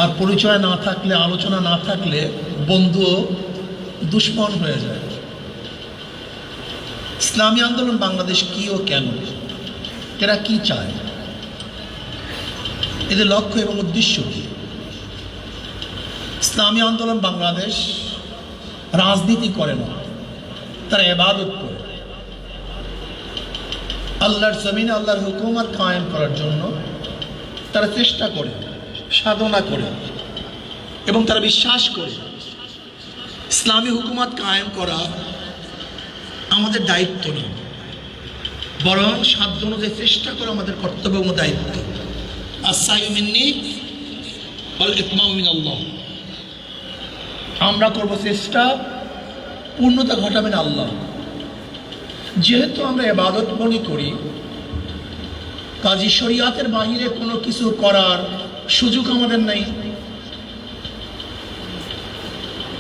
আর পরিচয় না থাকলে, আলোচনা না থাকলে বন্ধু দুশ্মন হয়ে যায়। ইসলামী আন্দোলন বাংলাদেশ কি ও কেন, এরা কি চায়, এদের লক্ষ্য এবং উদ্দেশ্য কি? ইসলামী আন্দোলন বাংলাদেশ রাজনীতি করে না, তারা ইবাদত করে। আল্লাহর জমিনে আল্লাহর হুকুমত কায়েম করার জন্য তারা চেষ্টা করে, সাধনা করে, এবং তারা বিশ্বাস করে ইসলামী হুকুমত কায়েম করা আমাদের দায়িত্ব না, বরং সাধ্য অনুযায়ী চেষ্টা করা আমাদের কর্তব্য এবং দায়িত্ব। আস-সাইয়ু মিন্নি ওয়াল ইতমামু মিনাল্লাহ। আমরা করব চেষ্টা, পূর্ণতা ঘটাবেন আল্লাহ। যেহেতু আমরা ইবাদত মনে করি, কাজী শরিয়াতের বাহিরে কোনো কিছু করার সুযোগ আমাদের নেই।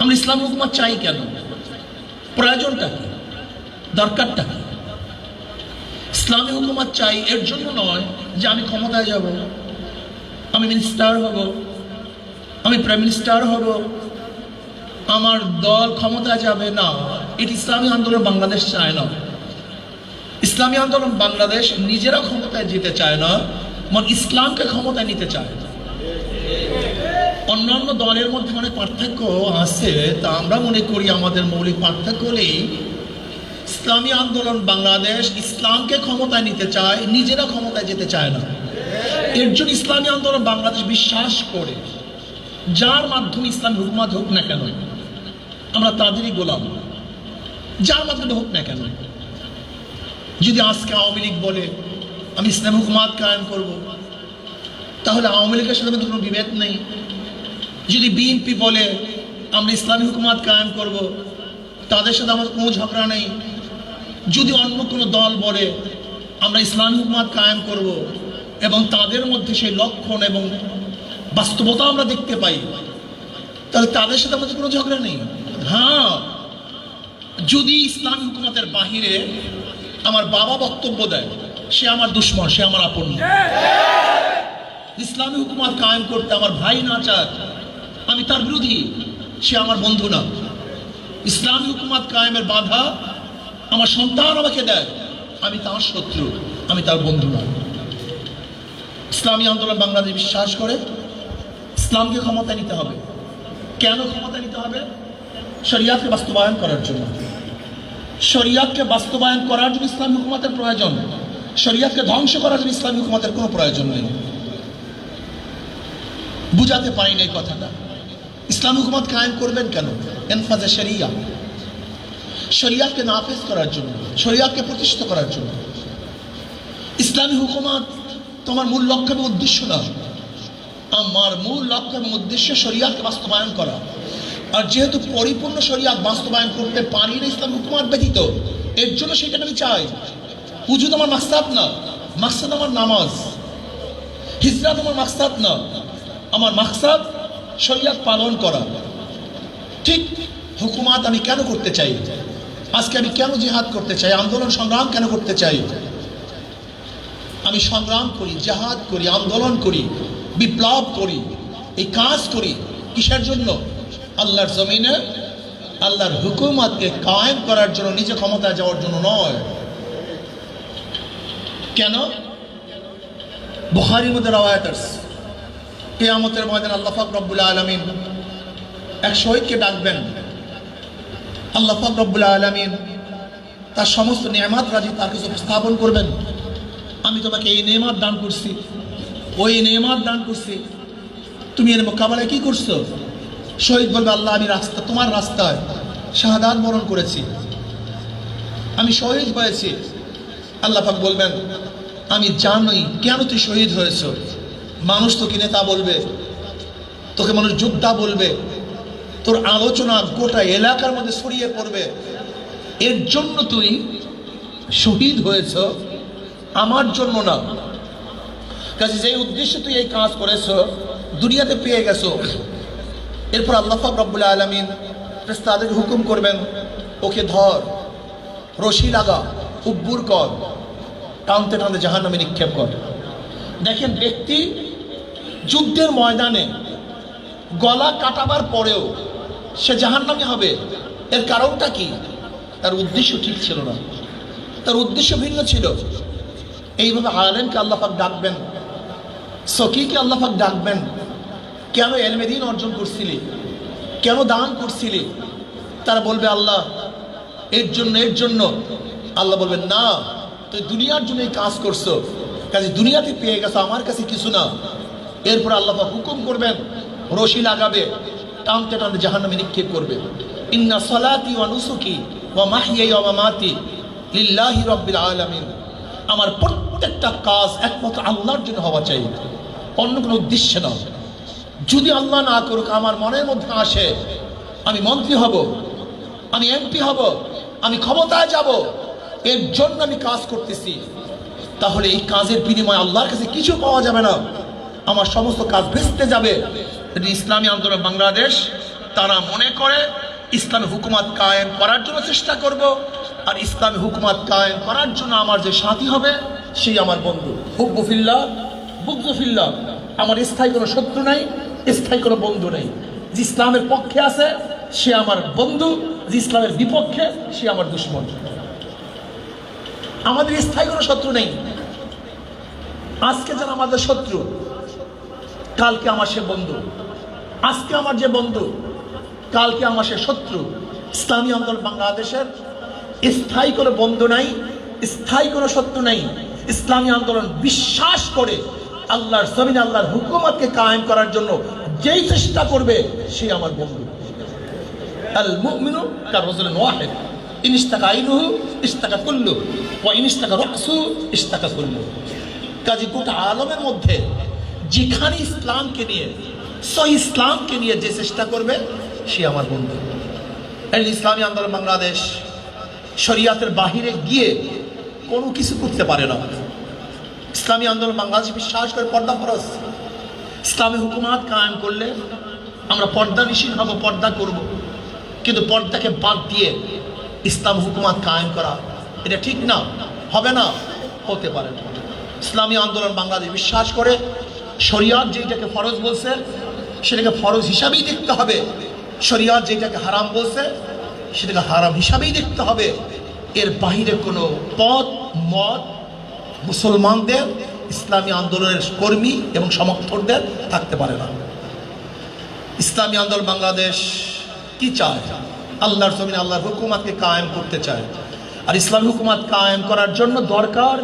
আমরা ইসলাম হুকুমত চাই কেন? প্রয়োজনটা কি, দরকারটা কি? ইসলামী হুকুমত চাই এর জন্য নয় যে আমি ক্ষমতায় যাব, আমি মিনিস্টার হব, আমি প্রাইম মিনিস্টার হব, আমার দল ক্ষমতায় যাবে, না। এটি ইসলামী আন্দোলন বাংলাদেশ চায় না। ইসলামী আন্দোলন বাংলাদেশ নিজেরা ক্ষমতায় যেতে চায় না, ইসলামকে ক্ষমতায় নিতে চায়। অন্যান্য দলের মধ্যে অনেক পার্থক্য আছে, তা আমরা মনে করি আমাদের মৌলিক পার্থক্য হলেই ইসলামী আন্দোলন বাংলাদেশ ইসলামকে ক্ষমতায় নিতে চায়, নিজেরা ক্ষমতায় যেতে চায় না। এর জন্য ইসলামী আন্দোলন বাংলাদেশ বিশ্বাস করে যার মাধ্যমে ইসলাম হুকুমত হোক না কেন আমরা তাদেরই গোলাম, যার মাধ্যমে হোক না কেন। যদি আজকে আওয়ামী লীগ বলে আমি ইসলাম হুকুমত কায়েম করব, তাহলে আওয়ামী লীগের সাথে কোনো বিভেদ নেই। যদি বিএনপি বলে আমরা ইসলামী হুকুমত কায়েম করব, তাদের সাথে আমার কোনো ঝগড়া নেই। যদি অন্য কোনো দল বলে আমরা ইসলামী হুকুমত কায়েম করব এবং তাদের মধ্যে সেই লক্ষণ এবং বাস্তবতা আমরা দেখতে পাই, তাহলে তাদের সাথে আমাদের কোনো ঝগড়া নেই। হ্যাঁ, যদি ইসলামী হুকুমতের বাহিরে আমার বাবা বক্তব্য দেয়, সে আমার দুশ্মন, সে আমার আপন না। ইসলামী হুকুমত কায়েম করতে আমার ভাই না চায়, আমি তার বিরোধী, সে আমার বন্ধু না। ইসলামী হুকুমত কায়েমের বাধা আমার সন্তান আমাকে দেয়, আমি তার শত্রু, আমি তার বন্ধু না। ইসলামী আন্দোলন বাংলাদেশ বিশ্বাস করে ইসলামকে ক্ষমতায় নিতে হবে। কেন ক্ষমতা নিতে হবে? শরিয়াতকে বাস্তবায়ন করার জন্য। শরিয়াতকে বাস্তবায়ন করার জন্য ইসলামী হুকুমতের প্রয়োজন। শরিয়াতকে ধ্বংস করার জন্য ইসলামী হুকুমতের কোনো প্রয়োজন নেই। বুঝাতে পারি না এই কথাটা। ইসলামী হুকুমত কায়েম করবেন কেন? এনফাজে শরিয়া, শরিয়াতকে নাফিজ করার জন্য, শরিয়াতকে প্রতিষ্ঠিত করার জন্য। ইসলামী হুকুমত তোমার মূল লক্ষ্য এবং উদ্দেশ্য না। আমার মূল লক্ষ্য এবং উদ্দেশ্য শরিয়াতকে বাস্তবায়ন করা। আর যেহেতু পরিপূর্ণ শরিয়াত বাস্তবায়ন করতে পারি না ইসলাম হুকুমত ব্যতীত, এর জন্য সেটা আমি চাই। উজুদ আমার মাকসাদ না, মাকসাদ আমার নামাজ। হিজরাত আমার মাকসাদ না, আমার মাকসাদ শরিয়াত পালন করা। ঠিক হুকুমত আমি কেন করতে চাই? আজকে আমি কেন জিহাদ করতে চাই, আন্দোলন সংগ্রাম কেন করতে চাই? আমি সংগ্রাম করি, জিহাদ করি, আন্দোলন করি, বিপ্লব করি, এই কাজ করি কিসের জন্য? আল্লাহর জমিনে আল্লাহর হুকুমতকে কায়েম করার জন্য, নিজে ক্ষমতায় যাওয়ার জন্য নয়। কেন? বুখারীর মধ্যে রওয়ায়াত আছে, কিয়ামতের ময়দানে আল্লাহ পাক রব্বুল আলামিন এক শহীদকে ডাকবেন। আল্লাহ পাক রব্বুল আলামিন তার সমস্ত নিয়ামত রাজি তার কাছে উপস্থাপন করবেন। আমি তোমাকে এই নেয়ামত দান করছি, ওই নেয়ামত দান করছি, তুমি এর মোকাবেলায় কি করছো? শহীদ বলবে, আল্লাহ আমি রাস্তা, তোমার রাস্তায় শাহাদাত বরণ করেছি, আমি শহীদ হয়েছি। আল্লাহ পাক বলবেন, আমি জানি কেন তুই শহীদ হয়েছ। মানুষ তোকে নেতা বলবে, তোকে মানুষ যোদ্ধা বলবে, তোর আলোচনা গোটা এলাকার মধ্যে ছড়িয়ে পড়বে, এর জন্য তুই শহীদ হয়েছ, আমার জন্য না। কাজে যে উদ্দেশ্যে তুই এই কাজ করেছ দুনিয়াতে পেয়ে গেছো। এরপর আল্লাহ পাক রব্বুল আলামিন ফেরেশতাদেরকে হুকুম করবেন, ওকে ধর, রশি লাগা, উব্বুর কর, টানতে টানতে জাহান্নামে নিক্ষেপ কর। দেখেন, ব্যক্তি যুদ্ধের ময়দানে গলা কাটাবার পরেও সে জাহান্নামী হবে, এর কারণটা কি? তার উদ্দেশ্য ঠিক ছিল না, তার উদ্দেশ্য ভিন্ন ছিল। এইভাবে আলেমকে আল্লাহ পাক ডাকবেন, সকিকে আল্লাহ পাক ডাকবেন, কেন ইলমে দ্বীন অর্জন করছিলি, কেন দান করছিলি? তারা বলবে আল্লাহ এর জন্য। আল্লাহ বলবেন না, তুই দুনিয়ার জন্য এই কাজ করছো, কাজে দুনিয়াতে পেয়ে গেছো, আমার কাছে কিছু না। এরপর আল্লাহ পাক হুকুম করবেন, রশি লাগাবে, টানতে টানতে জাহান্নামে নিক্ষেপ করবে। ইন্না সালাতি ওয়া নুসুকি ওয়া মাহইয়ায়া ওয়া মামাতি লিল্লাহি রাব্বিল আলামিন। আমার প্রত্যেকটা কাজ একমাত্র আল্লাহর জন্য হওয়া চাই, অন্য কোনো উদ্দেশ্য না। যদি আল্লাহ না করুক, আমার মনের মধ্যে আসে আমি মন্ত্রী হব, আমি এমপি হব, আমি ক্ষমতায় যাব, এর জন্য আমি কাজ করতেছি, তাহলে এই কাজের বিনিময়ে আল্লাহর কাছে কিছু পাওয়া যাবে না, আমার সমস্ত কাজ ভেস্তে যাবে। ইসলামী আন্দোলন বাংলাদেশ তারা মনে করে ইসলামী হুকুমত কায়েম করার জন্য চেষ্টা করব, আর ইসলামী হুকুমত কায়েম করার জন্য আমার যে সাথী হবে সেই আমার বন্ধু। হুব্বু ফিল্লাহ বুগযু ফিল্লাহ, আমার স্থায়ী কোনো শত্রু নাই, স্থায়ী কোনো বন্ধু নেই। যে ইসলামের পক্ষে আছে সে আমার বন্ধু, যে ইসলামের বিপক্ষে সে আমার দুশমন। আমাদের স্থায়ী কোনো শত্রু নেই। আজকে যারা আমাদের শত্রু, কালকে আমার সে বন্ধু। আজকে আমার যে বন্ধু, কালকে আমার সে শত্রু। ইসলামী আন্দোলন বাংলাদেশের স্থায়ী কোনো বন্ধু নাই, স্থায়ী কোনো শত্রু নাই। ইসলামী আন্দোলন বিশ্বাস করে আল্লাহর জমিনে আল্লাহর হুকুমতকে কায়েম করার জন্য যেই চেষ্টা করবে সে আমার বন্ধু। আল মুমিনু কাররাজুলিন ওয়াহিদ, ইন ইশতাকা আইনুহু ইশতাকা কুল্লু ওয়া ইন ইশতাকা রাসু ইশতাকা কুল্লু। কাজী গোটা আলমের মধ্যে যেখানে ইসলামকে নিয়ে, সহি ইসলামকে নিয়ে যে চেষ্টা করবে সে আমার বন্ধু। এই ইসলামী আন্দোলন বাংলাদেশ শরিয়াতের বাহিরে গিয়ে কোনো কিছু করতে পারে না। ইসলামী আন্দোলন বাংলাদেশ বিশ্বাস করে পর্দা ফরজ। ইসলামী হুকুমাত কায়েম করলে আমরা পর্দা নিষিদ্ধ হব, পর্দা করব, কিন্তু পর্দাকে বাদ দিয়ে ইসলাম হুকুমাত কায়েম করা এটা ঠিক না, হবে না, হতে পারে না। ইসলামী আন্দোলন বাংলাদেশ বিশ্বাস করে শরিয়াত যেটাকে ফরজ বলছে সেটাকে ফরজ হিসাবেই দেখতে হবে, শরিয়াত যেটাকে হারাম বলছে সেটাকে হারাম হিসাবেই দেখতে হবে। এর বাহিরে কোনো পথ মত মুসলমানদের, ইসলামী আন্দোলনের কর্মী এবং সমর্থকদের থাকতে পারে না। ইসলামী আন্দোলন বাংলাদেশ কি চায়? আল্লাহর জমিনে আল্লাহর হুকুমতকে কায়েম করতে চায়। আর ইসলামী হুকুমত কায়েম করার জন্য দরকার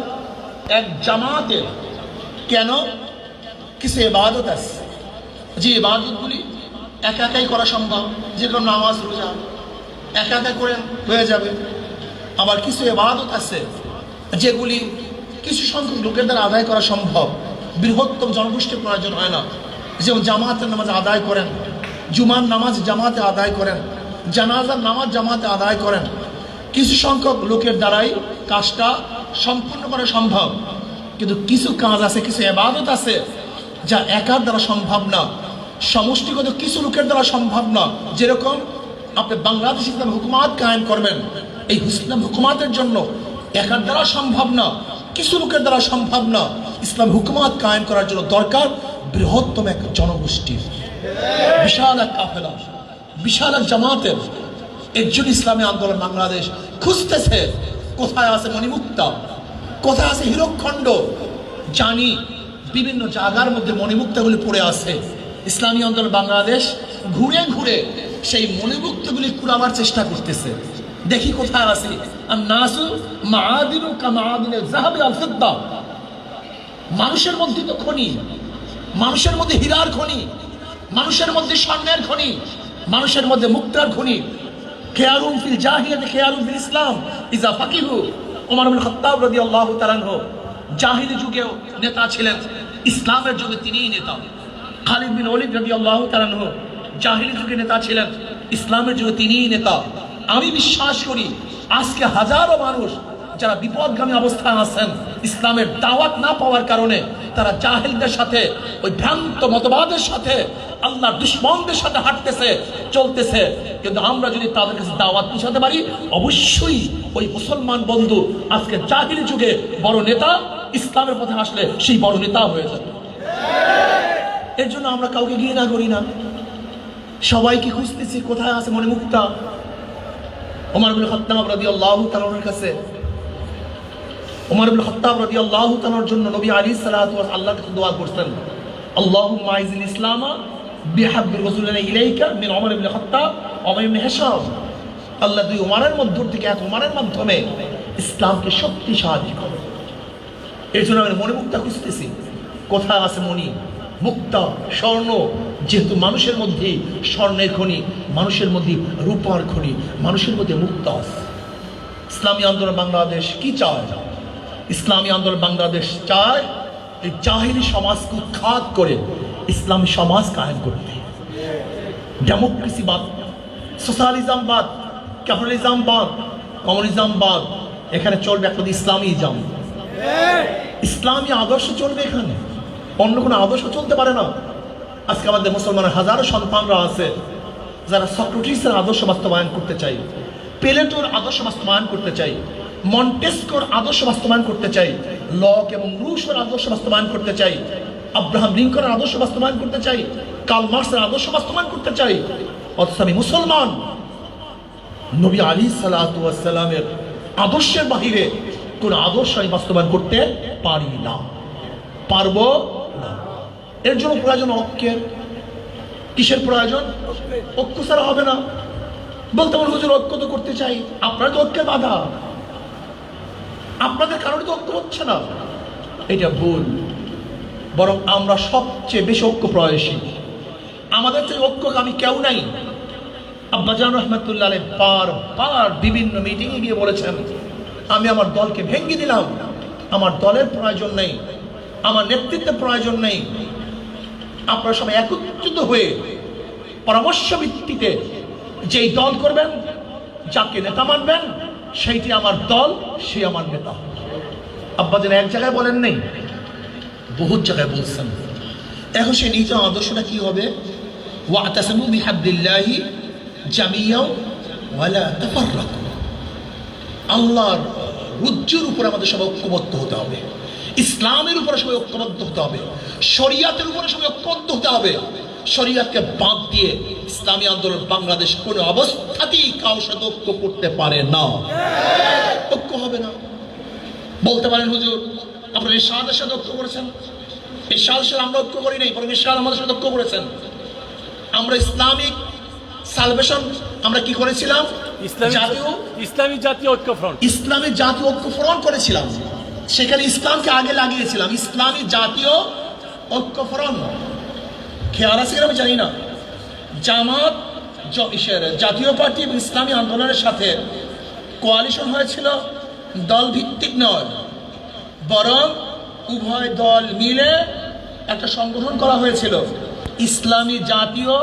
এক জামাতের। কেন? কিছু ইবাদত আছে, যে ইবাদতগুলি একা একাই করা সম্ভব, যেরকম নামাজ রোজা একা একা করে হয়ে যাবে। আবার কিছু ইবাদত আছে যেগুলি কিছু সংখ্যক লোকের দ্বারা আদায় করা সম্ভব, বৃহত্তম জনগোষ্ঠীর প্রয়োজন হয় না। যেমন জামাতের নামাজ আদায় করেন, জুমার নামাজ জামাতে আদায় করেন, জানাজার নামাজ জামাতে আদায় করেন। কিছু সংখ্যক লোকের দ্বারাই কাজটা সম্পূর্ণ করা সম্ভব। কিন্তু কিছু কাজ আছে, কিছু ইবাদত আছে যা একার দ্বারা সম্ভব না, সমষ্টিগত কিছু লোকের দ্বারা সম্ভব না। যেরকম আপনি বাংলাদেশ ইসলাম হুকুমাত কায়েম করবেন, এই ইসলাম হুকুমাতের জন্য একার দ্বারা সম্ভব না, কিছু লোকের দ্বারা সম্ভব না। ইসলাম হুকুমাত কায়েম করার জন্য দরকার বৃহত্তম এক জনগোষ্ঠীর, বিশাল এক কাফেলা, বিশাল এক জামাতের। এর জন্য ইসলামী আন্দোলন বাংলাদেশ খুঁজতেছে কোথায় আছে মণিমুক্তা, কোথায় আছে হীরকখণ্ড। জানি বিভিন্ন জায়গার মধ্যে মণিমুক্তাগুলি পড়ে আছে। ইসলামী আন্দোলন বাংলাদেশ ঘুরে ঘুরে সেই মণিমুক্তগুলি কুড়াবার চেষ্টা করতেছে। দেখি কোথায় আছে। আর নাসু মাআদিনু কামাআদিনিল যাহাবি আল ফিদ্দা। মানুষের মধ্যে তো খনি, মানুষের মধ্যে হীরার খনি, মানুষের মধ্যে স্বর্ণের খনি, মানুষের মধ্যে মুক্তার খনি। খেয়ারুন ফিল জাহিলিয়াতি খেয়ারুন ফিল ইসলাম ইজা ফাকিহু। ওমর ইবনে খাত্তাব রাদিয়াল্লাহু তাআলা আনহু জাহিলি যুগেও নেতা ছিলেন, ইসলামের যুগে তিনিই নেতা। খালিদ বিন ওয়ালিদ রাদিয়াল্লাহু তাআলা আনহু জাহিলি যুগে নেতা ছিলেন, ইসলামের যুগে তিনিই নেতা। আমি বিশ্বাস করি আজকে হাজারো মানুষ যারা বিপদগামী অবস্থায় আছেন, ইসলামের দাওয়াত না পাওয়ার কারণে তারা জাহেলদের সাথে, ওই ভ্রান্ত মতবাদের সাথে, আল্লাহর দুশমনদের সাথে হাঁটতেছে, চলতেছে। কিন্তু আমরা যদি তাদের কাছে দাওয়াত পৌঁছাতে পারি, অবশ্যই ওই মুসলমান বন্ধু আজকে জাহিলি যুগে বড় নেতা, ইসলামের পথে আসলে সেই বড় নেতা হয়ে যাবে। এর জন্য আমরা কাউকে ঘৃণা করি না, সবাইকে খুঁজতেছি কোথায় আছে মণিমুক্তা। ওমর ইবনে খাত্তাব রাদিয়াল্লাহু তাআলার কাছে, ওমর ইবনে খাত্তাব রাদিয়াল্লাহু তাআলার জন্য নবী আলাইহিস সালাতু ওয়াস আল্লাহর কাছে দোয়া করতেন, আল্লাহুম্মা আইজিল ইসলামা বিহাব্বি রাসূলিনা ইলাইকা মিন ওমর ইবনে খাত্তাব ওমর ইবনে হিশাম। আল্লাহ দুই ওমরের মধ্য থেকে এক ওমরের মাধ্যমে ইসলামকে শক্তিশালী করো। এই জন্য আমি মণিমুক্তা খুঁজতেছি, কোথায় আছে মণি মুক্তা স্বর্ণ। যেহেতু মানুষের মধ্যে স্বর্ণের খনি, মানুষের মধ্যে রূপার খনি, মানুষের মধ্যে মুক্তা আছে। ইসলামী আন্দোলন বাংলাদেশ কি চায়? ইসলামী আন্দোলন বাংলাদেশ চায় এই জাহিলি সমাজকে উৎখাত করে ইসলামী সমাজ কায়েম করতে। ডেমোক্রেসিবাদ, সোশ্যালিজমবাদ, ক্যাপিটালিজমবাদ, কমিউনিজমবাদ, এখানে চলবে একটা ইসলামীজম। ইসলামী আদর্শ চলবে এখানে, অন্য কোনো আদর্শ চলতে পারে না। আজকে আমাদের মুসলমানের হাজারো সন্তানরা আছে যারা সক্রেটিসের আদর্শ বাস্তবায়ন করতে চাই, প্লেটোর আদর্শ বাস্তবায়ন করতে চাই, মন্টেস্কোর আদর্শ বাস্তবায়ন করতে চাই, লক এবং রুশোর আদর্শ বাস্তবায়ন করতে চাই, আব্রাহাম লিঙ্কনের আদর্শ বাস্তবায়ন করতে চাই, কার্ল মার্কসের আদর্শ বাস্তবায়ন করতে চাই। অথচ আমি মুসলমান, নবী আলাইহিস সালাতু ওয়াস সালামের আদর্শের বাহিরে কোন আদর্শ আমি বাস্তবায়ন করতে পারি না, পারবো না। এর জন্য প্রয়োজন ঐক্যের। কিসের প্রয়োজন? ঐক্য ছাড়া হবে না। বলতে পারবো হুজুর ঐক্য তো করতে চাই, আপনারা তো ঐক্যের বাধা, আপনাদের কারণে তো ঐক্য হচ্ছে না। এটা ভুল। বরং আমরা সবচেয়ে বেশি ঐক্য প্রয়াসী, আমাদের তো ঐক্যকামী কেউ নাই। আব্বাজান রহমাতুল্লাহ আলাইহি বারবার বিভিন্ন মিটিংয়ে গিয়ে বলেছেন, আমি আমার দলকে ভেঙে দিলাম, আমার দলের প্রয়োজন নেই, আমার নেতৃত্বের প্রয়োজন নেই। আপনারা সবাই একত্রিত হয়ে পরামর্শ ভিত্তিতে যেই দল করবেন, যাকে নেতা মানবেন, সেইটি আমার দল, সে আমার নেতা। আব্বাজান এক জায়গায় বলেন নেই, বহুত জায়গায় বলছেন। এখন সেই নিজ আদর্শটা কি হবে? ওয়াতাসিমু বিহাবলিল্লাহি জামিয়াও ওয়ালা তাফাররাকু। আল্লাহর রজ্জুর উপরে আমাদের সবাই ঐক্যবদ্ধ হতে হবে, ইসলামের উপরে সবাই ঐক্যবদ্ধ হতে হবে, শরিয়াতের উপরে সবাই ঐক্যবদ্ধ হতে হবে। শরিয়াতকে বাদ দিয়ে ইসলামী আন্দোলন বাংলাদেশ কোনো অবস্থাতেই কারোর সাথে ঐক্য করতে পারে না, ঐক্য হবে না। বলতে পারেন হুজুর আপনারা ইরশাদের সাথে ঐক্য করেছেন, ইরশাদের সাথে আমরা ঐক্য করি নাই, বরং ইরশাদ আমাদের সাথে ঐক্য করেছেন। আমরা ইসলামিক সালভেশন আমরা কি করেছিলাম? ইসলামী জাতীয় ঐক্য ফ্রন্ট, ইসলামী জাতীয় ঐক্য ফ্রন্ট করেছিলাম। সেখানে ইসলামকে আগে লাগিয়েছিলাম, ইসলামী জাতীয় ঐক্য ফ্রন্ট। খেয়াল আছে আমি জানি না, জামাত জাতীয় পার্টি এবং ইসলামী আন্দোলনের সাথে কোয়ালিশন হয়েছিল, দল ভিত্তিক নয়, বরং উভয় দল মিলে একটা সংগঠন করা হয়েছিল, ইসলামী জাতীয়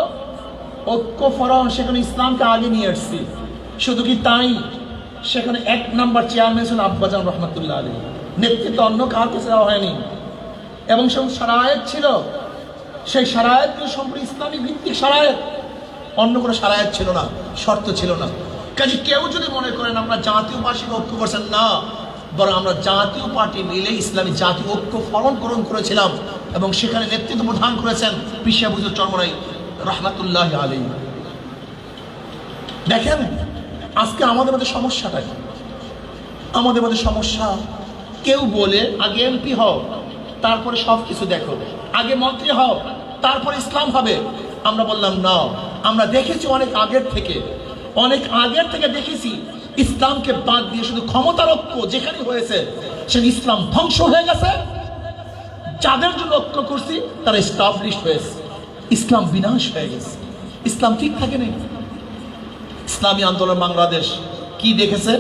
ঐক্য ফোরাম। সেখানে ইসলামকে আগে নিয়ে আসছি। শুধু কি তাই, সেখানে 1 নম্বর চেয়ারম্যান ছিলেন আব্বাজান রহমাতুল্লাহ আলাইহি, নেতৃত্ব অন্য কার কাছে দেওয়া হয়নি। এবং সব শারায়েত ছিল, সেই শারায়েত সম্পূর্ণ ইসলামী ভিত্তিক শারায়েত, অন্য কোনো শারায়েত ছিল না, শর্ত ছিল না। কাজে কেউ যদি মনে করেন আমরা জাতীয় পার্টিকে ঐক্য করছেন, না, বরং আমরা জাতীয় পার্টি মিলে ইসলামী জাতীয় ঐক্য ফরম গ্রহণ করেছিলাম এবং সেখানে নেতৃত্ব প্রদান করেছেন পিশা হুজুর চরমনাই রহমাতুল্লাহ আলাইহি। দেখেন আজকে আমাদের মধ্যে সমস্যাটা কি? আমাদের মধ্যে সমস্যা, কেউ বলে আগে এমপি হও তারপরে সব কিছু দেখো, আগে মন্ত্রী হও তারপরে ইসলাম হবে। আমরা বললাম না, আমরা দেখেছি অনেক আগের থেকে দেখেছি ইসলামকে বাদ দিয়ে শুধু ক্ষমতার ঐক্য যেখানে হয়েছে সেখানে ইসলাম ধ্বংস হয়ে গেছে। যাদের জন্য ঐক্য করছি তারা এস্টাবলিশ হয়েছে, ইসলাম বিনাশ হয়ে গেছে, ইসলাম ঠিক থাকে নেই। ইসলামী আন্দোলন বাংলাদেশ কি দেখেছে?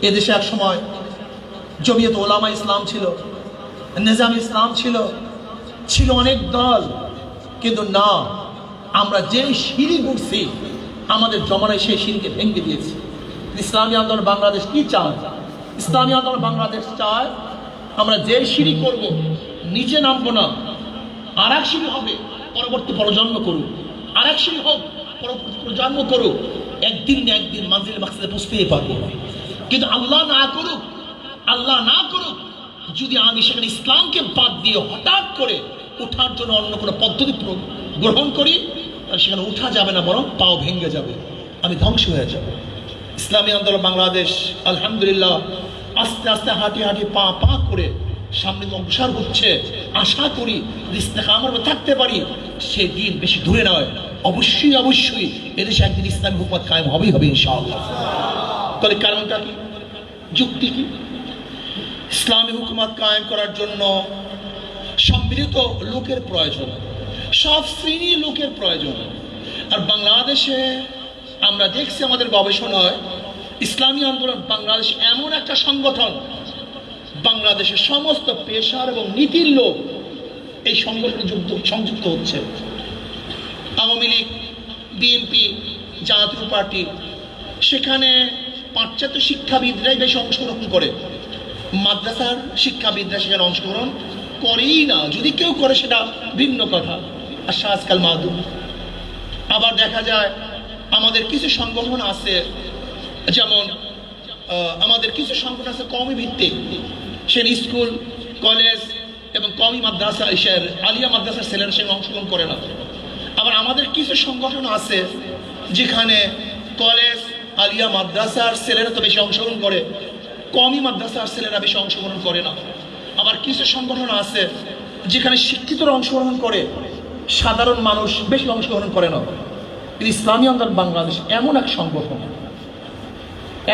এদেশে এক সময় জমিয়ত ওলামা ইসলাম ছিল, নিজাম ইসলাম ছিল অনেক দল, কিন্তু না, আমরা যে সিঁড়ি উঠছি আমাদের জমানায় সেই সিঁড়িকে ভেঙে দিয়েছি। ইসলামী আন্দোলন বাংলাদেশ কি চায়? ইসলামী আন্দোলন বাংলাদেশ চায় আমরা যে সিঁড়ি করব নিচে নামবো না, আর এক সিঁড়ি হবে, পরবর্তী প্রজন্ম করুক, আর এক সিঁড়ি হোক, পরবর্তী প্রজন্ম করুক, একদিন না একদিন মানজিল মাকসাদে পৌঁছতেই পারবো। কিন্তু আল্লাহ না করুক যদি আমি সেখানে ইসলামকে বাদ দিয়ে হঠাৎ করে ওঠার জন্য অন্য কোনো পদ্ধতি গ্রহণ করি, তাহলে সেখানে উঠা যাবে না, বরং পাও ভেঙে যাবে, আমি ধ্বংস হয়ে যাব। ইসলামী আন্দোলন বাংলাদেশ আলহামদুলিল্লাহ আস্তে আস্তে হাঁটি হাঁটি পা পা করে সামনে অগ্রসর হচ্ছে। আশা করি ইস্তেকামত থাকতে পারি, সেই দিন বেশি দূরে নয়, অবশ্যই অবশ্যই এদেশে একদিন ইসলামী হুকুমত কায়েম হবেই হবে ইনশাআল্লাহ। তাহলে কারণটা কি, যুক্তি কি? ইসলামী হুকুমত কায়েম করার জন্য সম্মিলিত লোকের প্রয়োজন, সব শ্রেণীর লোকের প্রয়োজন। আর বাংলাদেশে আমরা দেখছি আমাদের গবেষণায় ইসলামী আন্দোলন বাংলাদেশ এমন একটা সংগঠন, বাংলাদেশের সমস্ত পেশার এবং নীতির লোক এই সংগঠনে সংযুক্ত হচ্ছে। আওয়ামী লীগ, বিএনপি, জাতীয় পার্টি, সেখানে পাশ্চাত্য শিক্ষাবিদরাই বেশি অংশগ্রহণ করে, মাদ্রাসার শিক্ষাবিদরা সেখানে অংশগ্রহণ করেই না। যদি কেউ করে সেটা ভিন্ন কথা, আর আজকাল মাদুম। আবার দেখা যায় আমাদের কিছু সংগঠন আছে, যেমন আমাদের কিছু সংগঠন আছে কওমি ভিত্তিক, সে স্কুল, কলেজ এবং কওমি মাদ্রাসা, আলিয়া মাদ্রাসার ছেলেরা সেখানে অংশগ্রহণ করে না। আবার আমাদের কিছু সংগঠন আছে যেখানে কলেজ, আলিয়া মাদ্রাসার ছেলেরা তো বেশি অংশগ্রহণ করে, কওমি মাদ্রাসার ছেলেরা বেশি অংশগ্রহণ করে না। আবার কিছু সংগঠন আছে যেখানে শিক্ষিতরা অংশগ্রহণ করে, সাধারণ মানুষ বেশি অংশগ্রহণ করে না। ইসলামী আন্দোলন বাংলাদেশ এমন এক সংগঠন,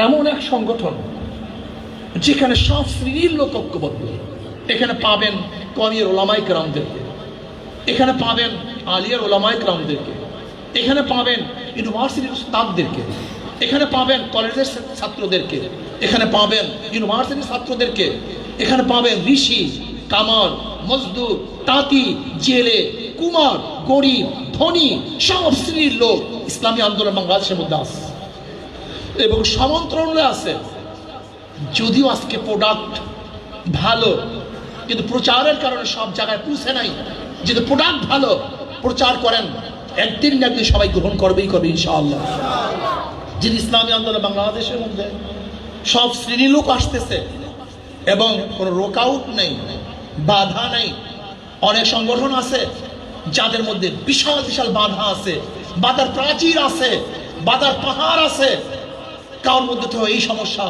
এমন এক সংগঠন যেখানে সব শ্রেণীর লোক ঐক্যবদ্ধ। এখানে পাবেন কওমির ওলামায়ে কেরামদেরকে, এখানে পাবেন আলিয়ার ওলামায়ে কেরামদেরকে, এখানে পাবেন ইউনিভার্সিটির উস্তাদদেরকে, এখানে পাবেন কলেজের ছাত্রদেরকে, এখানে পাবেন ইউনিভার্সিটির ছাত্রদেরকে, এখানে পাবেন ঋষি, কামার, মজদুর, তাঁতি, জেলে, কুমার, গরিব, ধনী, সব শ্রেণীর লোক ইসলামী আন্দোলন বাংলাদেশের মধ্যে আছে এবং সমান্তরালে আছে। যদিও আজকে প্রোডাক্ট ভালো, কিন্তু প্রচারের কারণে সব জায়গায় পৌঁছে নাই। যদি প্রোডাক্ট ভালো প্রচার করেন, একদিন না একদিন সবাই গ্রহণ করবেই করবে ইনশাআল্লাহ। যদি ইসলামী আন্দোলন বাংলাদেশের মধ্যে সব শ্রেণীর লোক আসতেছে এবং কোনো রোকআউট নেই, বাধা নেই। অনেক সংগঠন আছে যাদের মধ্যে বিশাল বিশাল বাধা আছে, বাধার প্রাচীর আছে, বাধার পাহাড় আছে। কার মধ্যে তো এই সমস্যা,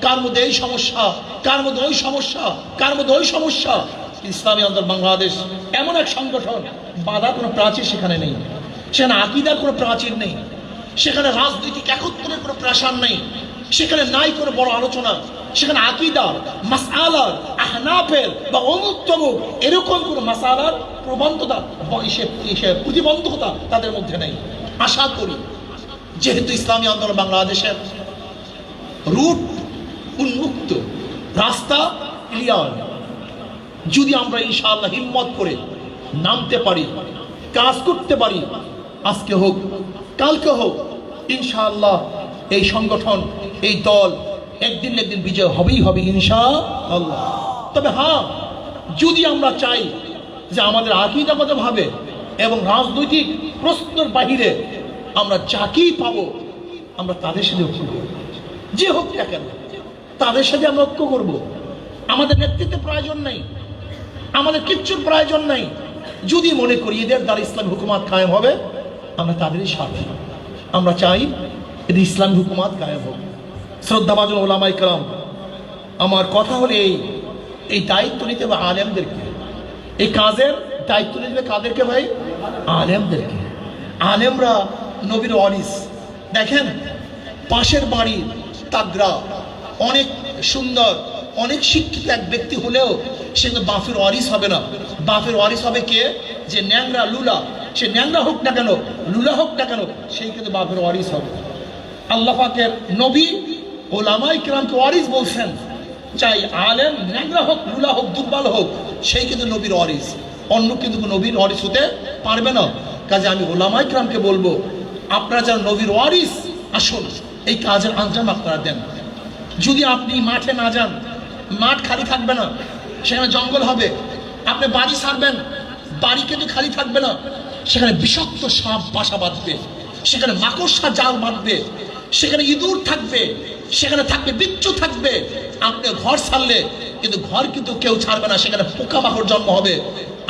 কার মধ্যে এই সমস্যা, কার মধ্যে ওই সমস্যা, কার মধ্যে ওই সমস্যা। ইসলামী আন্দোলন বাংলাদেশ এমন এক সংগঠন, বাধার কোনো প্রাচীর সেখানে নেই, সেখানে আকীদার কোনো প্রাচীর নেই, সেখানে রাজনৈতিক একত্রের কোনো প্রেশার নেই, সেখানে নাই কোনো বড় আলোচনা, সেখানে আকীদার, মাসআলার, আহনাফের বা অমুক তমুক এরকম কোনো মাসআলার প্রতিবন্ধকতা তাদের মধ্যে নেই। আশা করি যেহেতু ইসলামী আন্দোলন বাংলাদেশের রুট উন্মুক্ত, রাস্তা ক্লিয়ার, যদি আমরা ইনশাআল্লাহ হিম্মত করে নামতে পারি, কাজ করতে পারি, আজকে হোক কালকে হোক, ইনশাআল্লাহ এই সংগঠন, এই দল একদিন না একদিন বিজয় হবেই হবে ইনশাআল্লাহ। তবে হ্যাঁ, যদি আমরা চাই যে আমাদের আকীদাগতভাবে এবং রাজনৈতিক প্রশ্নের বাহিরে আমরা যাকেই পাবো আমরা তাদের সাথে ঐক্য করব, যে হোক না কেন তাদের সাথে আমরা ঐক্য করব। আমাদের নেতৃত্বের প্রয়োজন নাই, আমাদের কিচ্ছুর প্রয়োজন নাই। যদি মনে করি এদের দ্বারা ইসলামী হুকুমত কায়েম হবে, আমরা তাদেরই সাথে, আমরা চাই এদের ইসলামী হুকুমত কায়েম হোক। শ্রদ্ধাভাজন ওলামায়ে কেরাম, আমার কথা হলে এই দায়িত্ব নিতে হবে আলেমদেরকে, এই কাজের দায়িত্ব নিতে হবে কাদেরকে ভাই? আলেমদেরকে। আলেমরা নবীর ওয়ারিস। দেখেন পাশের বাড়ি তাগরা অনেক সুন্দর, অনেক শিক্ষিত এক ব্যক্তি হলেও সে কিন্তু বাপের ওয়ারিস হবে না। বাপের ওয়ারিস হবে কে? যে ন্যাংরা লুলা, সে ন্যাংরা হোক না কেন, লুলা হোক না কেন, সেই কিন্তু বাপের ওয়ারিস হবে। আল্লাহ পাকের নবী ওলামায়ে কেরামকে ওয়ারিস বলছেন, চাই আলেম ন্যাংরা হোক, লুলা হোক, দুর্বল হোক, সেই কিন্তু নবীর ওয়ারিস, অন্য কিন্তু নবীর ওয়ারিস হতে পারবে না। কাজে আমি ওলামায়ে কেরামকে বলবো, আপনারা যারা নবীর ওয়ারিস, আসুন এই কাজের আঞ্জাম আপনারা দেন। যদি আপনি মাঠে না যান, মাঠ খালি থাকবে না, সেখানে জঙ্গল হবে। আপনি বাড়ি ছাড়বেন, বাড়ি কিন্তু খালি থাকবে না, সেখানে বিষাক্ত সাপ বাসা বাঁধবে, সেখানে মাকড়সা জাল বাঁধবে, সেখানে ইঁদুর থাকবে, সেখানে থাকবে বিচ্ছু থাকবে। আপনি ঘর ছাড়লে কিন্তু ঘর কিন্তু কেউ ছাড়বে না, সেখানে পোকামাকড় জন্ম হবে।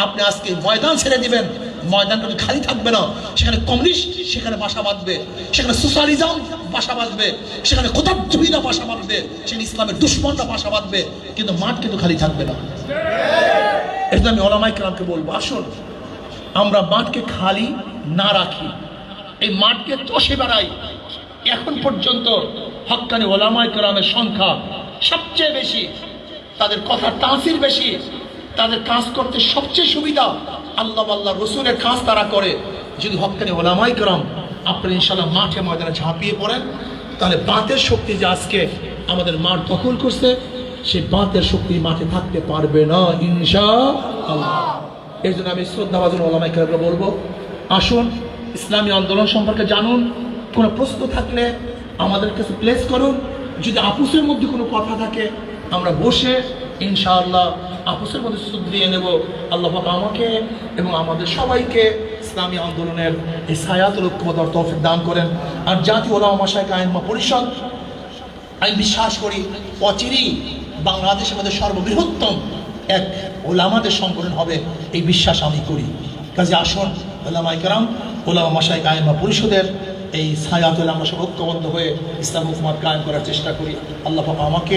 আপনি আজকে ময়দান ছেড়ে দিবেন, ময়দানটা খালি থাকবে না, সেখানে কমিউনিস্ট সেখানে বাসা বাঁধবে, সেখানে সোশ্যালিজম বাসা বাঁধবে, সেখানে খোদাবজুহিরা বাসা বাঁধবে, সেখানে ইসলামের দুশ্মনরা বাসা বাঁধবে, কিন্তু মাঠ কিন্তু খালি থাকবে না। এর জন্য আমি ওলামায়ে কেরামকে বলবো, আসুন আমরা মাঠকে খালি না রাখি, এই মাঠকে চষে বেড়াই। এখন পর্যন্ত হক্কানি ওলামায়ে কেরামের সংখ্যা সবচেয়ে বেশি, তাদের কথার তাসির বেশি, তাদের কাজ করতে সবচেয়ে সুবিধা, আল্লাহ আল্লাহ রসুলের কাজ তারা করে। যদি হক্কানি ওলামায়ে কেরাম আপনারা ইনশাআল্লাহ মাঠে ময়দানে ঝাঁপিয়ে পড়েন, তাহলে বাঁতের শক্তি যে আজকে আমাদের মাঠ দখল করছে, সেই বাঁতের শক্তি মাঠে থাকতে পারবে না ইনশাআল্লাহ। এই জন্য আমি শ্রদ্ধাভাজন ওলামায়ে কেরামকে বলবো, আসুন ইসলামী আন্দোলন সম্পর্কে জানুন, কোনো প্রশ্ন থাকলে আমাদের কাছে প্লেস করুন, যদি আপুসের মধ্যে কোনো কথা থাকে আমরা বসে ইনশাআল্লাহ আপুসের মধ্যে সুদ দিয়ে নেব। আল্লাহ পাক আমাকে এবং আমাদের সবাইকে ইসলামী আন্দোলনের এই ছায়াতুল ঐক্যবদ্ধ তৌফিক দান করেন। আর জাতীয় ওলামা মাশায়েখ আইম্মা পরিষদ, আমি বিশ্বাস করি অচিরেই বাংলাদেশের মধ্যে সর্ববৃহত্তম এক ওলামাদের সংগঠন হবে, এই বিশ্বাস আমি করি। কাজে আসুন ওলামায়ে কেরাম, ওলামা মাশায়েখ আইম্মা পরিষদের এই ছায়াতুল আমরা সব ঐক্যবদ্ধ হয়ে ইসলাম হুকুমত কায়েম করার চেষ্টা করি। আল্লাহ পাক আমাকে